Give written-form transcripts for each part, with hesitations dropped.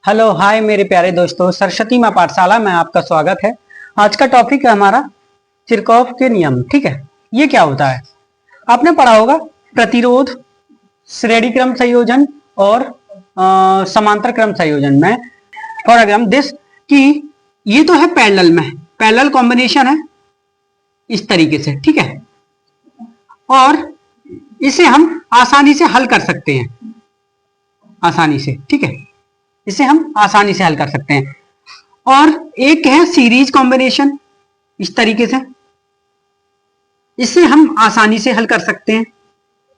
Hello hi मेरे प्यारे दोस्तों, सरस्वती माँ पाठशाला में आपका स्वागत है। आज का टॉपिक है हमारा किरचॉफ के नियम। ठीक है, ये क्या होता है आपने पढ़ा होगा। प्रतिरोध, श्रेणी क्रम संयोजन और समांतर क्रम संयोजन में फॉर एग्जाम्पल दिस कि ये तो है पैरेलल में, पैरेलल कॉम्बिनेशन है इस तरीके से। ठीक है, और इसे हम आसानी से हल कर सकते हैं, आसानी से। ठीक है, इसे हम आसानी से हल कर सकते हैं। और एक है सीरीज कॉम्बिनेशन, इस तरीके से इसे हम आसानी से हल कर सकते हैं।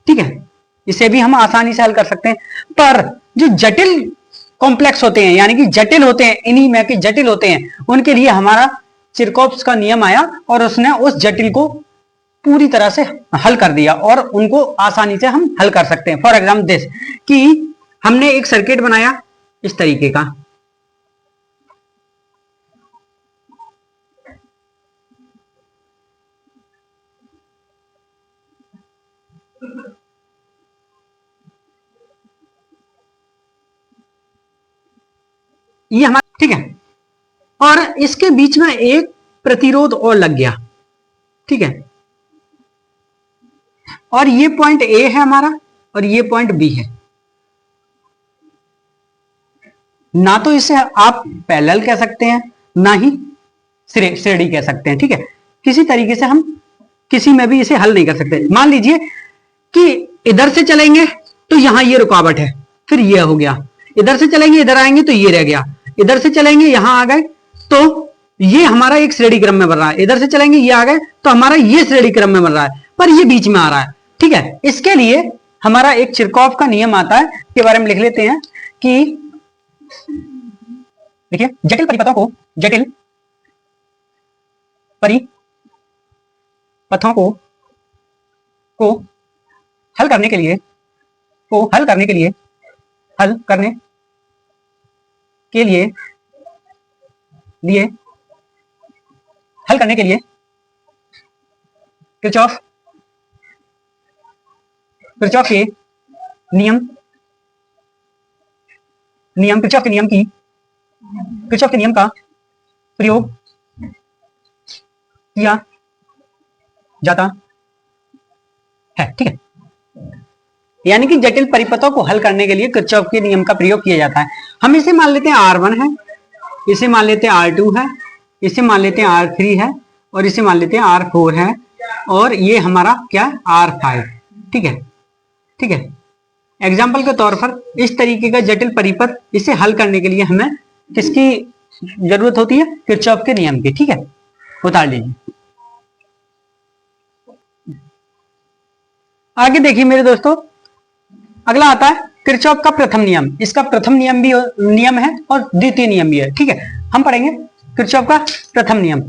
ठीक है, इसे भी हम आसानी से हल कर सकते हैं। पर जो जटिल कॉम्प्लेक्स होते हैं, यानी कि जटिल होते हैं, इन्हीं में के जटिल होते हैं, उनके लिए हमारा किरचॉफ का नियम आया और उसने उस जटिल को पूरी तरह से हल कर दिया और उनको आसानी से हम हल कर सकते हैं। फॉर एग्जाम्पल दिस कि हमने एक सर्किट बनाया इस तरीके का, ये हमारा। ठीक है, और इसके बीच में एक प्रतिरोध और लग गया। ठीक है, और ये पॉइंट ए है हमारा और ये पॉइंट बी है। ना तो इसे आप पैरेलल कह सकते हैं, ना ही श्रेणी कह सकते हैं। ठीक है, किसी तरीके से हम किसी में भी इसे हल नहीं कर सकते। मान लीजिए कि इधर से चलेंगे तो यहां ये रुकावट है, फिर ये हो गया। इधर से चलेंगे, इधर आएंगे तो ये रह गया। इधर से चलेंगे, यहां आ गए तो ये हमारा एक श्रेणी क्रम में बन रहा है। इधर से चलेंगे, ये आ गए तो हमारा ये श्रेणी क्रम में बन रहा है, पर ये बीच में आ रहा है। ठीक है, इसके लिए हमारा एक किरचॉफ का नियम आता है, के बारे में लिख लेते हैं कि देखिए, जटिल परिपथों को जटिल परिपथों को हल करने के लिए हल करने के लिए किरचॉफ के नियम किरचॉफ के नियम का प्रयोग किया जाता है। ठीक है, यानी कि जटिल परिपथों को हल करने के लिए किरचॉफ के नियम का प्रयोग किया जाता है। हम इसे मान लेते हैं R1 है, इसे मान लेते हैं R2 है, इसे मान लेते हैं R3 है, और इसे मान लेते हैं R4 है, और ये हमारा क्या R5। ठीक है, ठीक है, एग्जाम्पल के तौर पर इस तरीके का जटिल परिपथ, इसे हल करने के लिए हमें किसकी जरूरत होती है? किरचॉफ के नियम की। ठीक है, उतार लीजिए। आगे देखिए मेरे दोस्तों, अगला आता है किरचॉफ का प्रथम नियम। इसका प्रथम नियम है और द्वितीय नियम भी है। ठीक है, हम पढ़ेंगे किरचॉफ का प्रथम नियम।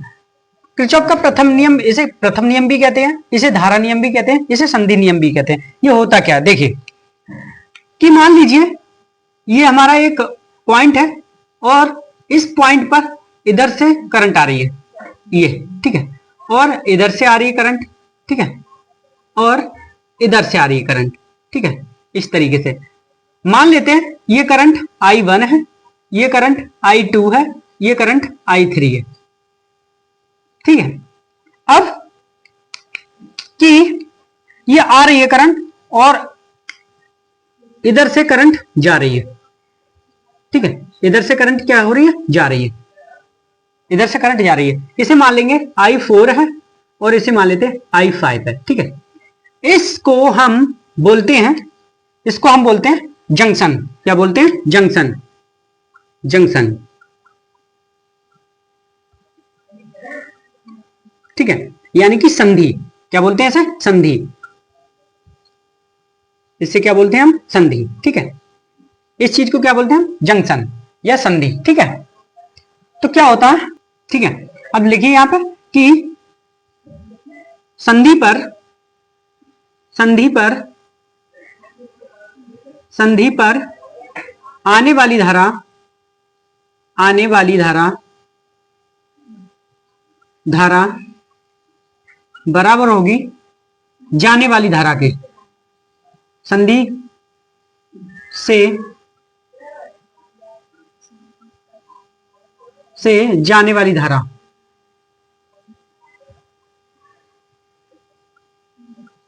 किरचॉफ का प्रथम नियम, इसे प्रथम नियम भी कहते हैं, इसे धारा नियम भी कहते हैं, इसे संधि नियम भी कहते हैं। ये होता क्या, देखिए कि मान लीजिए ये हमारा एक पॉइंट है और इस पॉइंट पर इधर से करंट आ रही है, ये। ठीक है, और इधर से आ रही है करंट। ठीक है, और इधर से आ रही है करंट। ठीक है, इस तरीके से मान लेते हैं ये करंट I1 है, ये करंट I2 है, ये करंट I3 है। ठीक है, अब कि ये आ रही है करंट और इधर से करंट जा रही है। ठीक है, इधर से करंट क्या हो रही है? जा रही है, इधर से करंट जा रही है। इसे मान लेंगे I4 है और इसे मान लेते हैं I5 है। ठीक है, इसको हम बोलते हैं जंक्शन। क्या बोलते हैं? जंक्शन। ठीक है, यानी कि संधि। क्या बोलते हैं इसे? संधि। इससे क्या बोलते हैं हम? संधि। ठीक है, इस चीज को क्या बोलते हैं हम? जंक्शन या संधि। ठीक है, तो क्या होता है? ठीक है, अब लिखिए यहां पर कि संधि पर आने वाली धारा बराबर होगी जाने वाली धारा के। संधि से से जाने वाली धारा,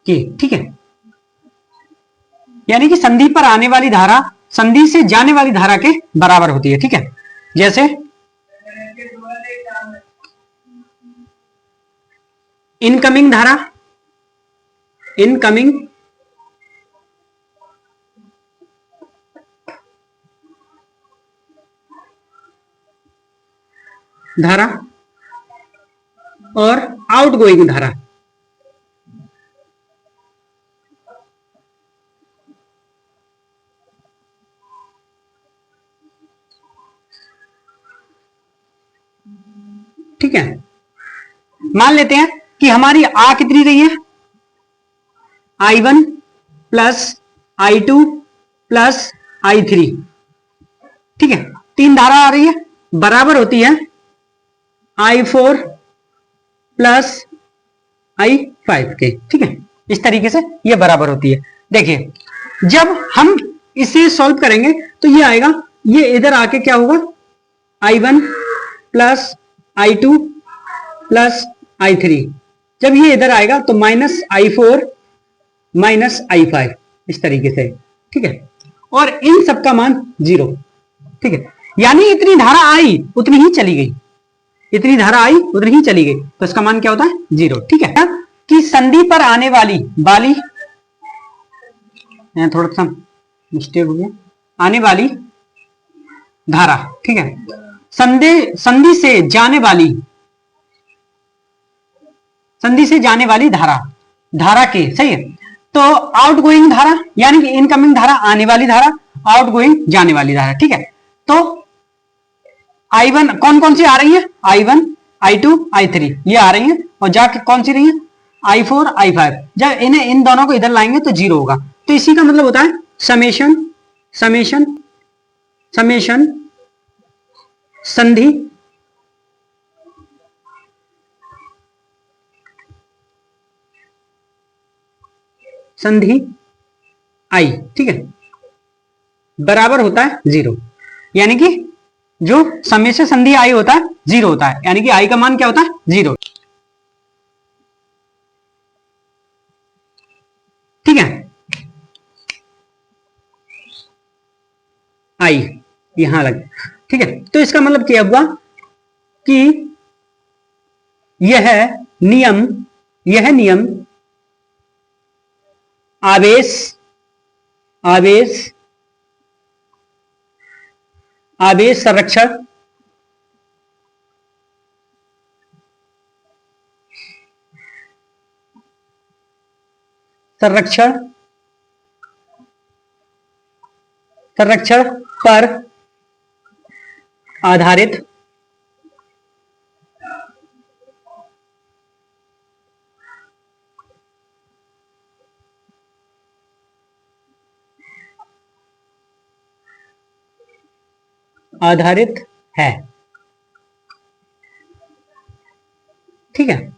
की, ठीक है। यानी कि संधि पर आने वाली धारा संधि से जाने वाली धारा के बराबर होती है, ठीक है। जैसे इनकमिंग धारा, इनकमिंग धारा और आउटगोइंग धारा, ठीक है। मान लेते हैं कि हमारी आ कितनी रही है, I1 plus I2 plus I3, ठीक है। तीन धारा आ रही है, बराबर होती है I4 प्लस I5 के, ठीक है। इस तरीके से ये बराबर होती है। देखिए जब हम इसे सॉल्व करेंगे तो ये आएगा, ये इधर आके क्या होगा, I1 plus I2 plus I3, जब ये इधर आएगा तो माइनस I4 माइनस I5, इस तरीके से, ठीक है। और इन सब का मान 0, ठीक है। यानी इतनी धारा आई उतनी ही चली गई, इतनी धारा आई उतनी ही चली गई, तो इसका मान क्या होता है, 0, ठीक है। कि संधि पर आने वाली थोड़ा सा मिस्टेक हो गया, आने वाली धारा, ठीक है। संधि से जाने वाली धारा के, सही है। तो आउटगोइंग धारा यानी कि इनकमिंग धारा, आने वाली धारा, आउटगोइंग जाने वाली धारा, ठीक है। तो I1 कौन कौन सी आ रही है, I1 I2 I3 ये आ रही है, और जाके कौन सी रही है, I4 I5, जब इन्हें इन दोनों को इधर लाएंगे तो 0 होगा। तो इसी का मतलब होता है समेशन समेशन समेशन संधि I, ठीक है, बराबर होता है 0। यानी कि जो समेशन संधि I होता है 0 होता है, यानी कि I का मान क्या होता है, 0, ठीक है। I यहां लगे, ठीक है। तो इसका मतलब क्या हुआ कि यह नियम आवेश संरक्षण पर आधारित है, ठीक है।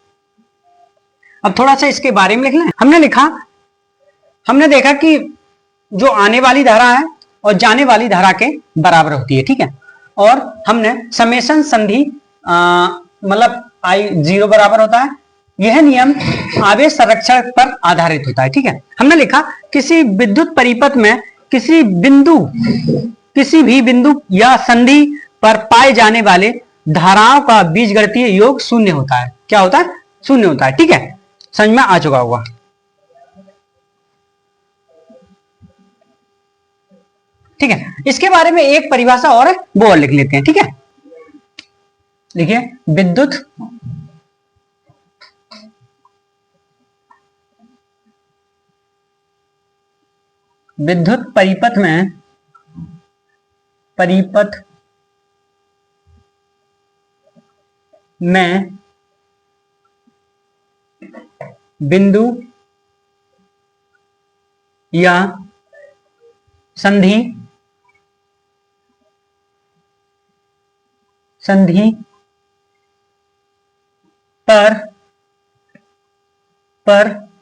अब थोड़ा सा इसके बारे में लिख लें। हमने देखा कि जो आने वाली धारा है और जाने वाली धारा के बराबर होती है, ठीक है। और हमने समेशन संधि मतलब I 0 बराबर होता है, यह नियम आवेश संरक्षण पर आधारित होता है, ठीक है। हमने लिखा किसी विद्युत परिपथ में किसी भी बिंदु या संधि पर पाए जाने वाले धाराओं का बीजगणितीय योग शून्य होता है। क्या होता है, शून्य होता है, ठीक है। समझ में आ चुका होगा, ठीक है। इसके बारे में एक परिभाषा और है, वो और लिख लेते हैं, ठीक है। देखिए विद्युत परिपथ में बिंदु या संधि पर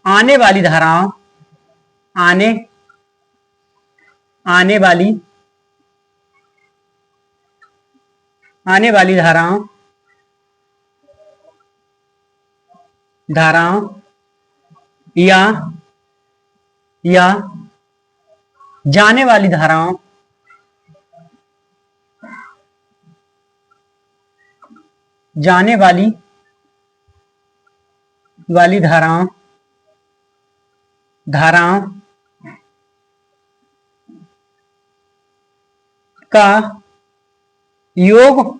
आने वाली धाराओं आने वाली धाराओं या जाने वाली धाराओं धाराओं का योग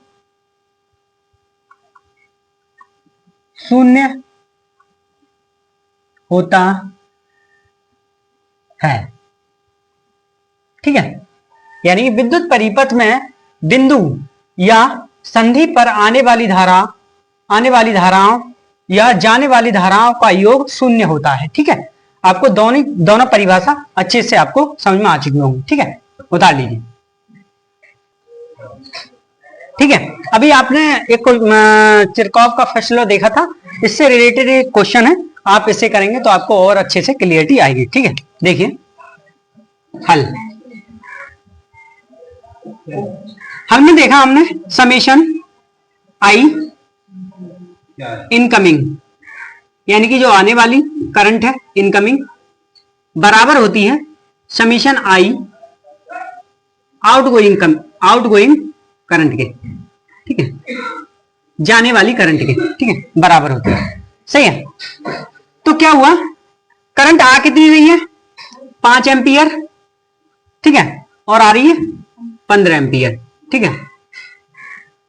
शून्य होता है। ठीक है, यानी कि विद्युत परिपथ में बिंदु या संधि पर आने वाली धाराओं या जाने वाली धाराओं का योग शून्य होता है। ठीक है, आपको दोनों परिभाषा अच्छे से आपको समझ में आ चुकी होंगी। ठीक है, उतार लीजिए। ठीक है, अभी आपने एक चिरकॉफ का फर्स्ट लॉ देखा था, इससे रिलेटेड एक क्वेश्चन है, आप इसे करेंगे तो आपको और अच्छे से क्लियरिटी आएगी। ठीक है, देखिए हल। हमने समेशन आई इनकमिंग, यानी कि जो आने वाली करंट है इनकमिंग, बराबर होती है समेशन आई आउटगोइंग करंट के। ठीक है, जाने वाली करंट के। ठीक है, बराबर होती है। सही है, तो क्या हुआ, करंट आ कितनी रही है 5 एम्पियर। ठीक है, और आ रही है 15 एम्पियर। ठीक है,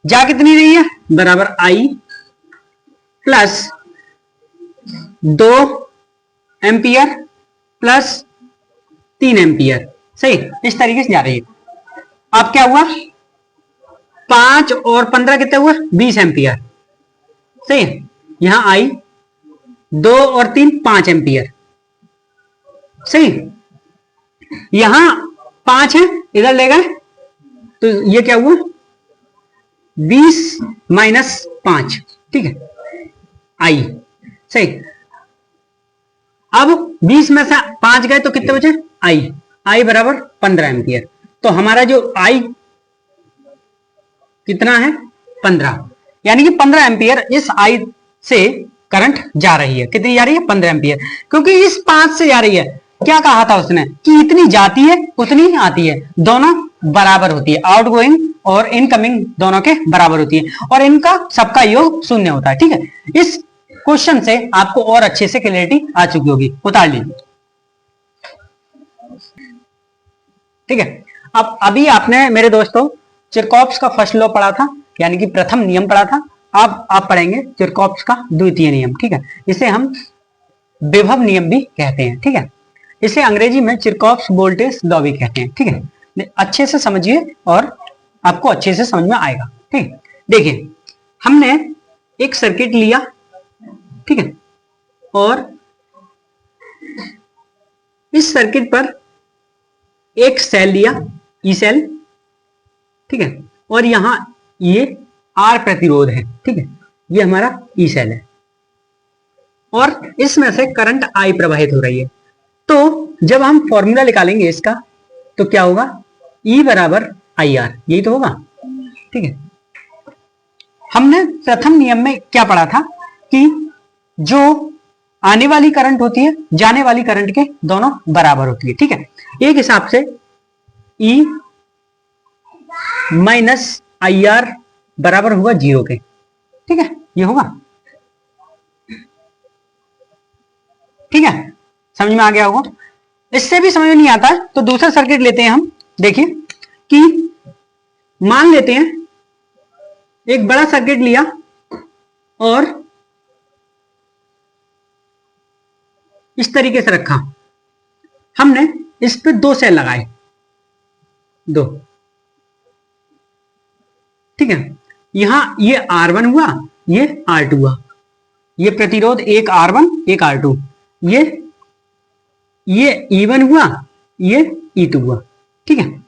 जा कितनी रही है बराबर आई प्लस 2 एम्पियर प्लस 3 एम्पियर। सही, इस तरीके से जा रही है। अब क्या हुआ, 5 और 15 कितने हुए 20 एम्पियर। सही है, यहां आई 2 और 3 5 एम्पियर। सही, यहां 5 है, इधर ले गए तो ये क्या हुआ 20 माइनस 5। ठीक है, आई। सही, अब 20 में से 5 गए तो कितने बचे आई बराबर 15 एम्पियर। तो हमारा जो आई कितना है 15, यानी कि 15 एम्पियर इस आई से करंट जा रही है। कितनी जा रही है 15 एम्पियर, क्योंकि इस 5 से जा रही है। क्या कहा था उसने कि इतनी जाती है उतनी ही आती है, दोनों बराबर होती है, आउटगोइंग और इनकमिंग दोनों के बराबर होती है, और इनका सबका योग शून्य होता है। ठीक है, इस क्वेश्चन से आपको और अच्छे से क्लैरिटी आ चुकी होगी। उतार लीजिए। ठीक है, अब अभी आपने मेरे दोस्तों चिरकॉफ्स का फर्स्ट लॉ पढ़ा था, यानी कि प्रथम नियम पढ़ा था। अब आप पढ़ेंगे चिरकॉफ्स का द्वितीय नियम। ठीक है, इसे हम विभव नियम भी कहते हैं। ठीक है, इसे अंग्रेजी में चिरकॉफ्स वोल्टेज लॉ भी कहते हैं। ठीक है, अच्छे से समझिए और आपको अच्छे से समझ में आएगा। ठीक, देखिए हमने एक सर्किट लिया। ठीक है, और इस सर्किट पर एक सेल लिया, ई सेल। ठीक है, और यहां ये आर प्रतिरोध है। ठीक है, ये हमारा ई सेल है, और इसमें से करंट आई प्रवाहित हो रही है। तो जब हम फॉर्मूला निकालेंगे इसका, तो क्या होगा, ई बराबर आई आर, यही तो होगा। ठीक है, हमने प्रथम नियम में क्या पढ़ा था कि जो आने वाली करंट होती है जाने वाली करंट के दोनों बराबर होती है। ठीक है, एक हिसाब से ई माइनस आई आर बराबर होगा 0 के। ठीक है, ये होगा। ठीक है, समझ में आ गया होगा। इससे भी समझ में नहीं आता है तो दूसरा सर्किट लेते हैं हम। देखिए कि मान लेते हैं एक बड़ा सर्किट लिया और इस तरीके से रखा, हमने इस पे 2 सेल लगाए, 2। ठीक है, यहां ये R1 हुआ, ये R2 हुआ, ये प्रतिरोध एक R1 एक R2, ये E1 हुआ, ये E2 हुआ। ठीक है,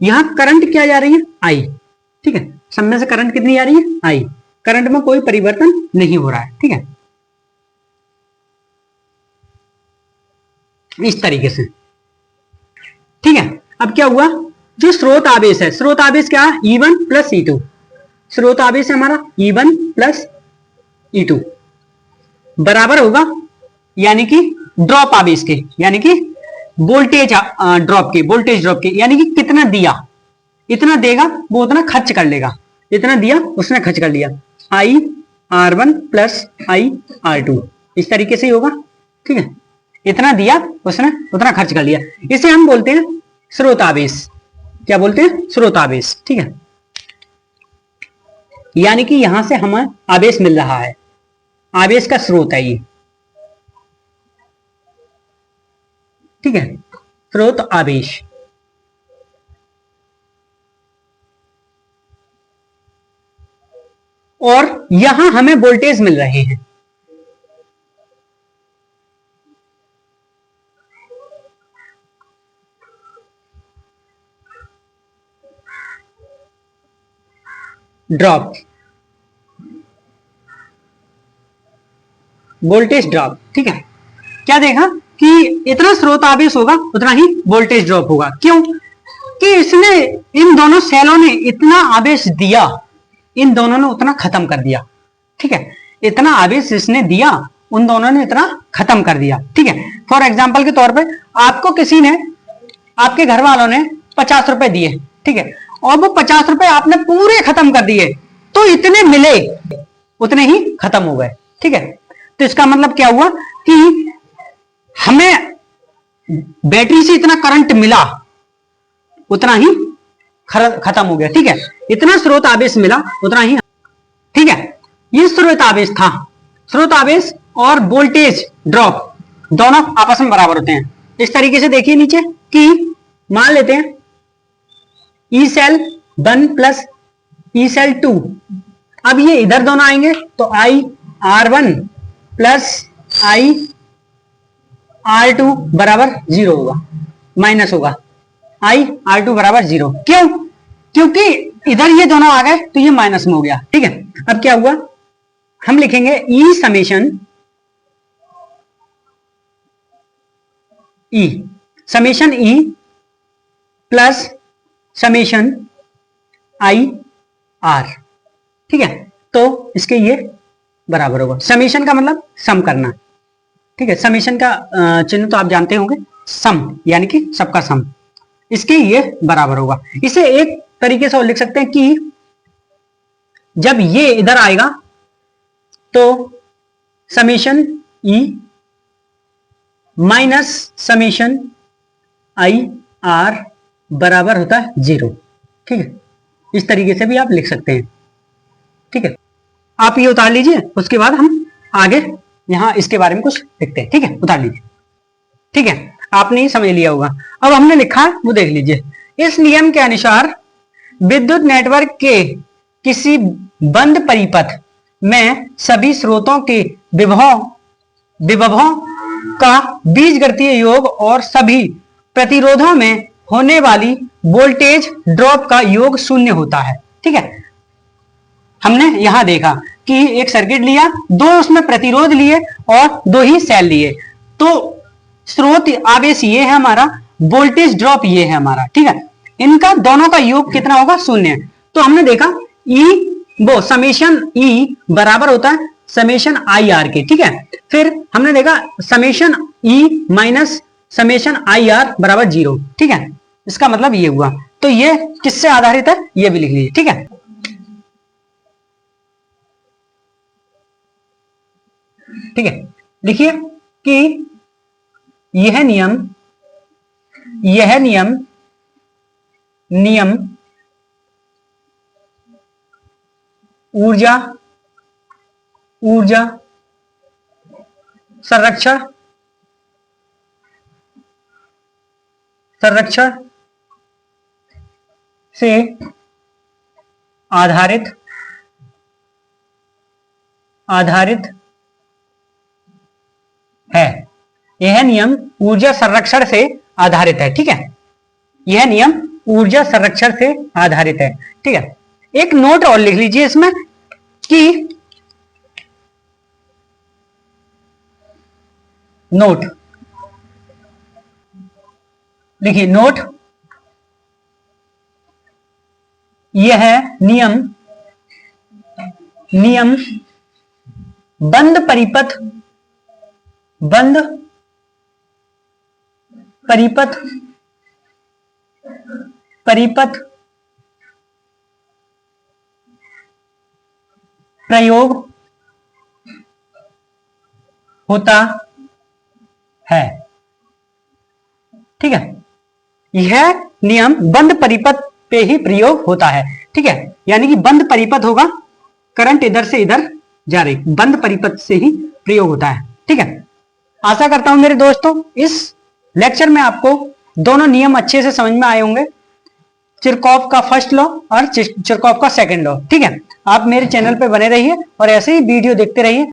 यहां करंट क्या जा रही है I। ठीक है, सब में से करंट कितनी जा रही है I, करंट में कोई परिवर्तन नहीं हो रहा है। ठीक है, इस तरीके से। ठीक है, अब क्या हुआ, जो स्रोत आवेश है, स्रोत आवेश क्या है E1 प्लस E2, स्रोत आवेश है हमारा E1 प्लस E2 बराबर होगा यानी कि ड्रॉप आवेश के, यानी कि वोल्टेज ड्रॉप के, वोल्टेज ड्रॉप के, यानी कि कितना दिया, इतना देगा वो उतना खर्च कर लेगा, इतना दिया उसने खर्च कर लिया, आई R1 प्लस आई R2 इस तरीके से ही होगा। ठीक है, इतना दिया उसने उतना खर्च कर लिया, इसे हम बोलते हैं स्रोत आवेश। क्या बोलते हैं? स्रोत आवेश। ठीक है, यानी कि यहां से हमें आवेश मिल रहा है, आवेश का स्रोत है ये। ठीक है, स्रोत आवेश। और यहां हमें वोल्टेज मिल रहे हैं, ड्रॉप, वोल्टेज ड्रॉप। ठीक है, क्या देखा कि इतना स्रोत आवेश होगा उतना ही वोल्टेज ड्रॉप होगा। क्यों? कि इसने, इन दोनों सेलों ने इतना आवेश दिया, इन दोनों ने उतना खत्म कर दिया। ठीक है, इतना आवेश इसने दिया, उन दोनों ने इतना खत्म कर दिया। ठीक है, फॉर एग्जाम्पल के तौर पे आपको किसी ने, आपके घर वालों ने 50 रुपए दिए, ठीक है, और वो 50 रुपए आपने पूरे खत्म कर दिए, तो इतने मिले उतने ही खत्म हो गए। ठीक है, तो इसका मतलब क्या हुआ कि हमें बैटरी से इतना करंट मिला उतना ही खत्म हो गया। ठीक है, इतना स्रोत आवेश मिला उतना ही। ठीक है, ये स्रोत आवेश था। स्रोत आवेश और वोल्टेज ड्रॉप दोनों आपस में बराबर होते हैं। इस तरीके से देखिए नीचे कि मान लेते हैं E cell 1 plus E cell 2, अब ये इधर दोनों आएंगे तो आई R1 प्लस आई R2 बराबर 0 होगा, माइनस होगा, आई R2 बराबर 0। क्यों? क्योंकि इधर ये दोनों आ गए तो ये माइनस में हो गया। ठीक है, अब क्या हुआ, हम लिखेंगे E summation E, summation E plus summation I R. ठीक है, तो इसके ये बराबर होगा। समेशन का मतलब सम करना। ठीक है, समेशन का चिन्ह तो आप जानते होंगे, सम यानी कि सबका सम, इसके ये बराबर होगा। इसे एक तरीके से और लिख सकते हैं कि जब ये इधर आएगा तो summation E minus summation I are बराबर होता है 0। ठीक है, इस तरीके से भी आप लिख सकते हैं। ठीक है, आप ये उतार लीजिए, उसके बाद हम आगे यहां इसके बारे में कुछ लिखते हैं। ठीक है, उतार लीजिए। ठीक है, आपने ही समझ लिया होगा। अब हमने लिखा है वो देख लीजिए। इस नियम के अनुसार विद्युत नेटवर्क के किसी बंद परिपथ में सभी स्रोतों के विभवों का बीजगणितीय योग और सभी प्रतिरोधों में होने वाली वोल्टेज ड्रॉप का योग 0 होता है। ठीक है, हमने यहां देखा कि एक सर्किट लिया, दो उसमें प्रतिरोध लिए और दो ही सेल लिए, तो स्रोत आवेश ये है हमारा, वोल्टेज ड्रॉप ये है हमारा। ठीक है, इनका दोनों का योग कितना होगा? 0। तो हमने देखा ई, वो समेशन ई बराबर होता है समेशन आई आर के। ठीक है, फिर हमने देखा summation E minus summation I are बराबर 0। ठीक है, इसका मतलब ये हुआ। तो ये किससे आधारित है ये भी लिख लीजिए। ठीक है, ठीक है, लिखिए कि यह नियम ऊर्जा संरक्षण से आधारित है। यह नियम ऊर्जा संरक्षण से आधारित है। ठीक है, यह नियम ऊर्जा संरक्षण से आधारित है। ठीक है, एक नोट और लिख लीजिए इसमें कि नोट लिखिए, यह नियम नियम बंद परिपथ प्रयोग होता है। ठीक है, यह नियम बंद परिपथ पे ही प्रयोग होता है। ठीक है, यानी कि बंद परिपथ होगा, करंट इधर से इधर जा रही, बंद परिपथ से ही प्रयोग होता है। ठीक है, आशा करता हूं मेरे दोस्तों इस लेक्चर में आपको दोनों नियम अच्छे से समझ में आए होंगे, किरचॉफ का फर्स्ट लॉ और किरचॉफ का सेकंड लॉ। ठीक है, आप मेरे चैनल पे बने रहिए और ऐसे ही वीडियो देखते रहिए।